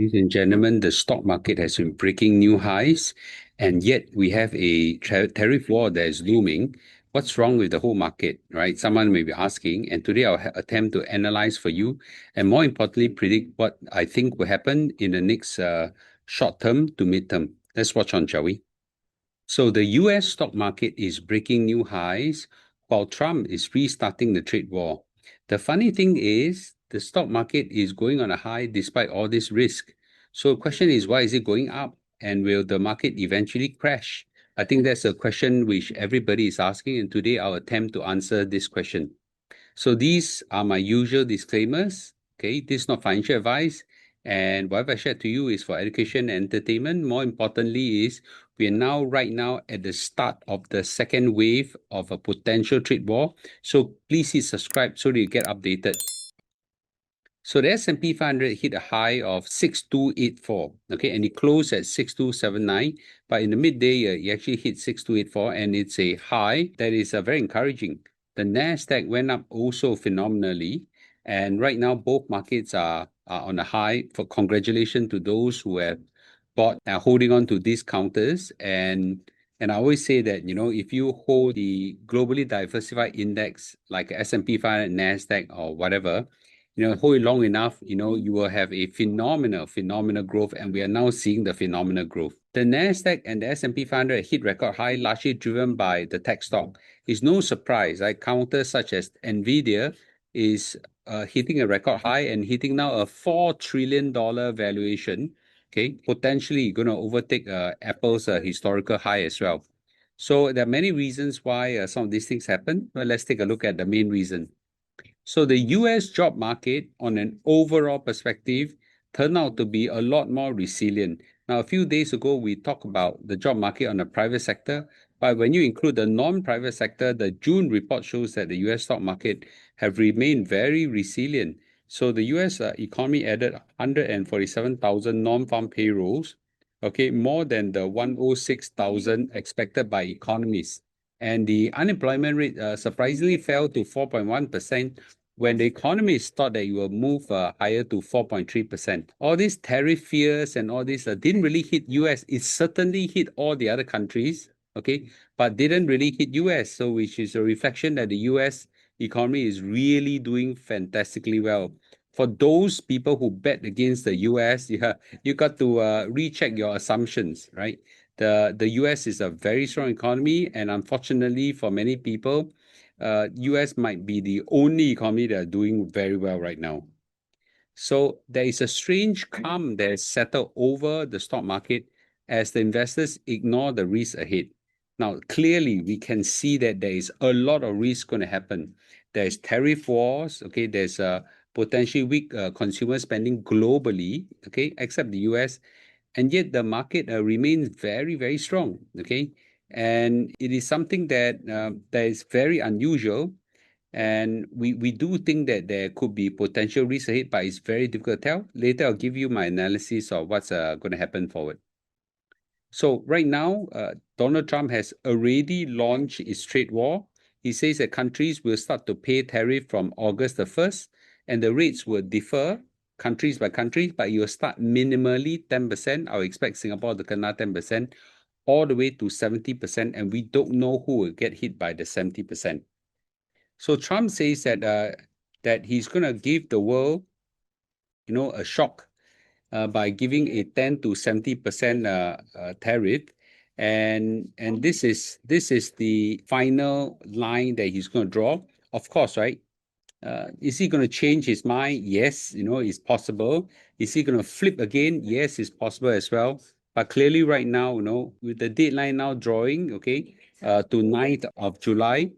Ladies and gentlemen, the stock market has been breaking new highs, and yet we have a tariff war that is looming. What's wrong with the whole market, right? Someone may be asking, and today I'll attempt to analyze for you, and more importantly, predict what I think will happen in the next short term to mid term. Let's watch on, shall we? So the US stock market is breaking new highs while Trump is restarting the trade war. The funny thing is the stock market is going on a high despite all this risk. So the question is, why is it going up? And will the market eventually crash? I think that's a question which everybody is asking, and today I'll attempt to answer this question. So these are my usual disclaimers. Okay, this is not financial advice, and whatever I shared to you is for education and entertainment. More importantly, is we are now right now at the start of the second wave of a potential trade war. So please hit subscribe so that you get updated. So the S&P 500 hit a high of 6284, okay, and it closed at 6279, but in the midday, it actually hit 6284, and it's a high that is very encouraging. The NASDAQ went up also phenomenally, and right now both markets are on a high. For congratulations to those who have bought holding on to these counters, and I always say that, if you hold the globally diversified index like S&P 500, NASDAQ, or whatever, hold it long enough, you will have a phenomenal growth, and we are now seeing the phenomenal growth. The NASDAQ and the S&P 500 hit record high, largely driven by the tech stock. It's no surprise, right? Counters such as Nvidia is hitting a record high and hitting now a $4 trillion valuation, okay? Potentially going to overtake Apple's historical high as well. So there are many reasons why some of these things happen. Well, let's take a look at the main reason. So the US job market, on an overall perspective, turned out to be a lot more resilient. Now, a few days ago, we talked about the job market on the private sector, but when you include the non-private sector, the June report shows that the US stock market have remained very resilient. So the US economy added 147,000 non-farm payrolls, okay, more than the 106,000 expected by economists. And the unemployment rate surprisingly fell to 4.1%, when the economists thought that it will move higher to 4.3%. All these tariff fears and all this didn't really hit US. It certainly hit all the other countries, okay, but didn't really hit US. So which is a reflection that the US economy is really doing fantastically well. For those people who bet against the US, you got to recheck your assumptions, right? The US is a very strong economy, and unfortunately for many people, US might be the only economy that are doing very well right now. So there is a strange calm that is settled over the stock market as the investors ignore the risk ahead. Now, clearly, we can see that there is a lot of risk going to happen. There's tariff wars, okay, there's potentially weak consumer spending globally, okay, except the US, and yet the market remains very, very strong, okay? And it is something that is very unusual, and we do think that there could be potential risk ahead, but it's very difficult to tell. Later, I'll give you my analysis of what's going to happen forward. So right now, Donald Trump has already launched his trade war. He says that countries will start to pay tariff from August the 1st, and the rates will differ countries by country, but you will start minimally 10%. I would expect Singapore to kena 10%, all the way to 70%, and we don't know who will get hit by the 70%. So Trump says that he's going to give the world, a shock by giving a 10 to 70% tariff, and this is the final line that he's going to draw. Of course, right? Is he going to change his mind? Yes, it's possible. Is he going to flip again? Yes, it's possible as well. But clearly, right now, with the deadline now drawing, okay, to 9th of July,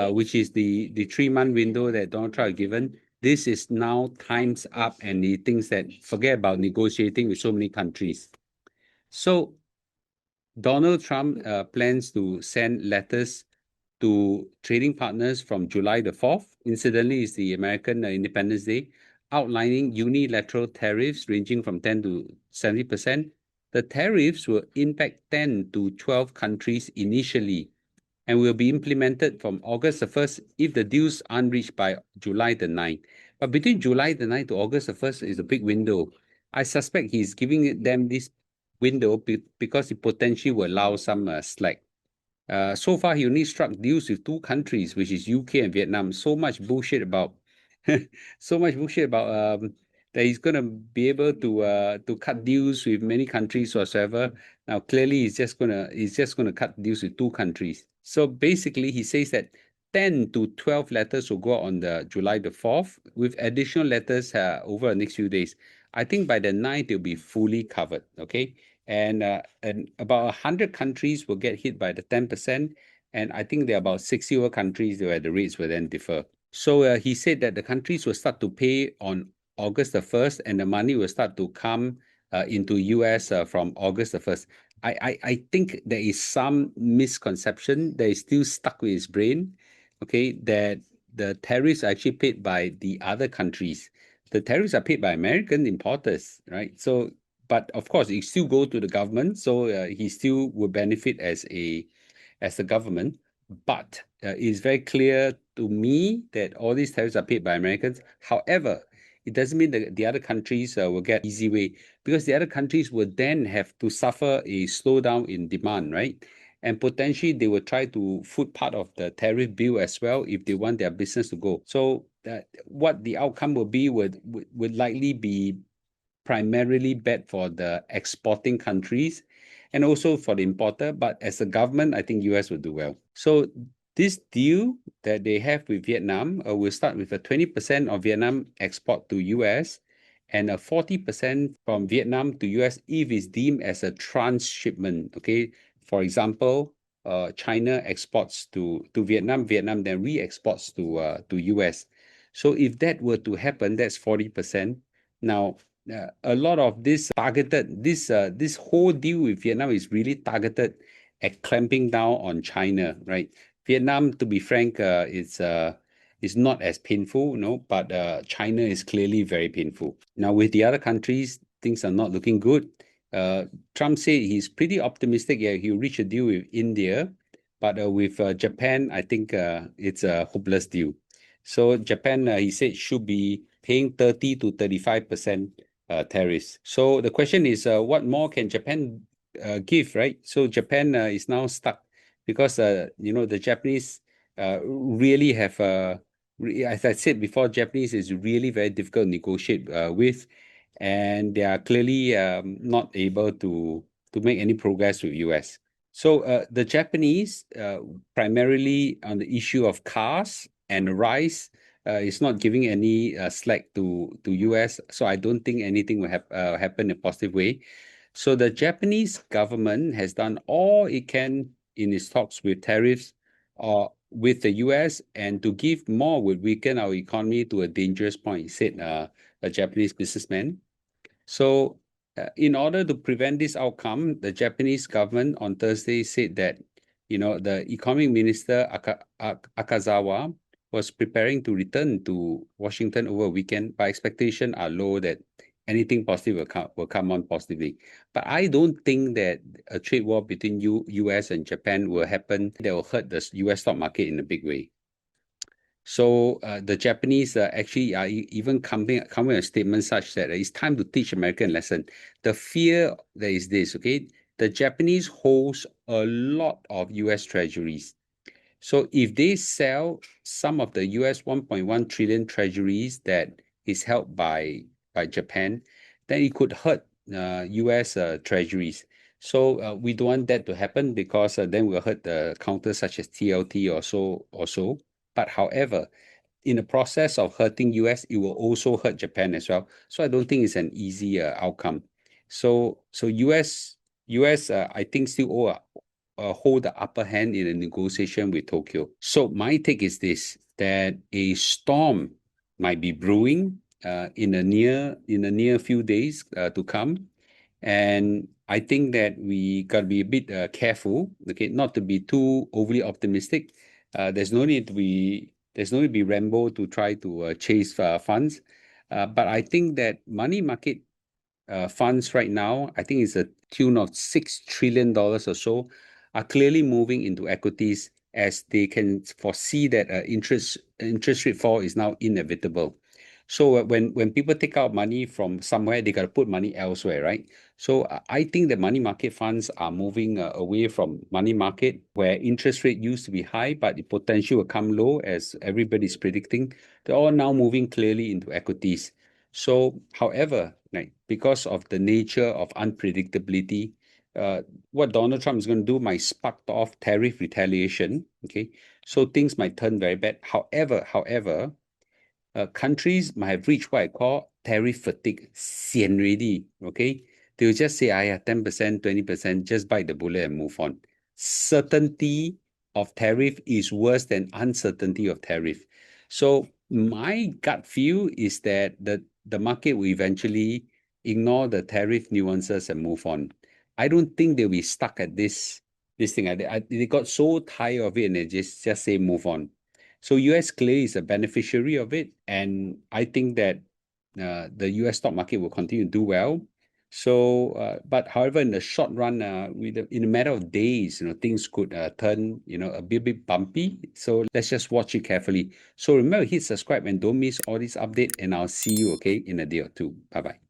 which is the 3-month window that Donald Trump given. This is now time's up, and he thinks that forget about negotiating with so many countries. So Donald Trump plans to send letters to trading partners from July the 4th. Incidentally, it's the American Independence Day, outlining unilateral tariffs ranging from 10 to 70%. The tariffs will impact 10 to 12 countries initially, and will be implemented from August the 1st if the deals aren't reached by July the 9th. But between July the 9th to August the 1st is a big window. I suspect he's giving them this window because it potentially will allow some slack. So far, he only struck deals with two countries, which is UK and Vietnam. So much bullshit about, so much bullshit about that he's going to be able to cut deals with many countries whatsoever. Now, clearly, he's just gonna cut deals with two countries. So basically, he says that 10 to 12 letters will go out on the July the 4th, with additional letters over the next few days. I think by the 9th, they'll be fully covered. Okay. And about 100 countries will get hit by the 10%, and I think there are about 60 other countries where the rates will then differ. So he said that the countries will start to pay on August the 1st, and the money will start to come into US from August the 1st. I think there is some misconception that is still stuck with his brain, okay, that the tariffs are actually paid by the other countries. The tariffs are paid by American importers, right? So but of course, it still go to the government, so he still will benefit as the government. But it's very clear to me that all these tariffs are paid by Americans. However, it doesn't mean that the other countries will get easy way, because the other countries will then have to suffer a slowdown in demand, right? And potentially they will try to foot part of the tariff bill as well if they want their business to go. So what the outcome will be would likely be primarily bad for the exporting countries and also for the importer. But as a government, I think US will do well. So this deal that they have with Vietnam will start with a 20% of Vietnam export to US and a 40% from Vietnam to US if it's deemed as a trans-shipment. Okay, for example, China exports to Vietnam, Vietnam then re-exports to US. So if that were to happen, that's 40%. Now, a lot of this targeted, this whole deal with Vietnam is really targeted at clamping down on China, right? Vietnam, to be frank, is not as painful, but China is clearly very painful. Now, with the other countries, things are not looking good. Trump said he's pretty optimistic. Yeah, he'll reach a deal with India, but with Japan, I think it's a hopeless deal. So Japan, he said, should be paying 30 to 35% tariffs. So the question is, what more can Japan give, right? So Japan is now stuck because the Japanese really have as I said before, Japanese is really very difficult to negotiate with, and they are clearly not able to make any progress with US. So the Japanese, primarily on the issue of cars and rice, is not giving any slack to US. So I don't think anything will happen in a positive way. So the Japanese government has done all it can in its talks with tariffs with the US, and to give more would weaken our economy to a dangerous point, said a Japanese businessman. So in order to prevent this outcome, the Japanese government on Thursday said that, the economic minister Akazawa was preparing to return to Washington over a weekend, but expectations are low that anything positive will come on positively. But I don't think that a trade war between US and Japan will happen that will hurt the US stock market in a big way. So the Japanese actually are even coming with a statement such that it's time to teach American lesson. The fear there is this, okay? The Japanese holds a lot of US treasuries. So if they sell some of the US 1.1 trillion treasuries that is held by Japan, then it could hurt US treasuries. So we don't want that to happen, because then we'll hurt the counters such as TLT or so. But however, in the process of hurting US, it will also hurt Japan as well. So I don't think it's an easy outcome. So US I think still hold the upper hand in a negotiation with Tokyo. So my take is this, that a storm might be brewing in the near few days to come. And I think that we got to be a bit careful, okay, not to be too overly optimistic. There's no need to be Rambo to try to chase funds. But I think that money market funds right now, I think it's a tune of $6 trillion or so, are clearly moving into equities as they can foresee that interest rate fall is now inevitable. So when people take out money from somewhere, they got to put money elsewhere, right? So I think the money market funds are moving away from money market where interest rate used to be high, but the potential will come low as everybody's predicting. They're all now moving clearly into equities. So, however, like because of the nature of unpredictability, what Donald Trump is going to do might spark off tariff retaliation. Okay, so things might turn very bad. However, countries might have reached what I call tariff fatigue, sian already, okay? They'll just say, 10%, 20%, just bite the bullet and move on. Certainty of tariff is worse than uncertainty of tariff. So my gut feel is that the market will eventually ignore the tariff nuances and move on. I don't think they'll be stuck at this thing. They got so tired of it and they just say move on. So US clearly is a beneficiary of it, and I think that the US stock market will continue to do well. So, but however, in the short run, in a matter of days, things could turn, a bit bumpy. So let's just watch it carefully. So remember, hit subscribe and don't miss all these update, and I'll see you, okay, in a day or two. Bye bye.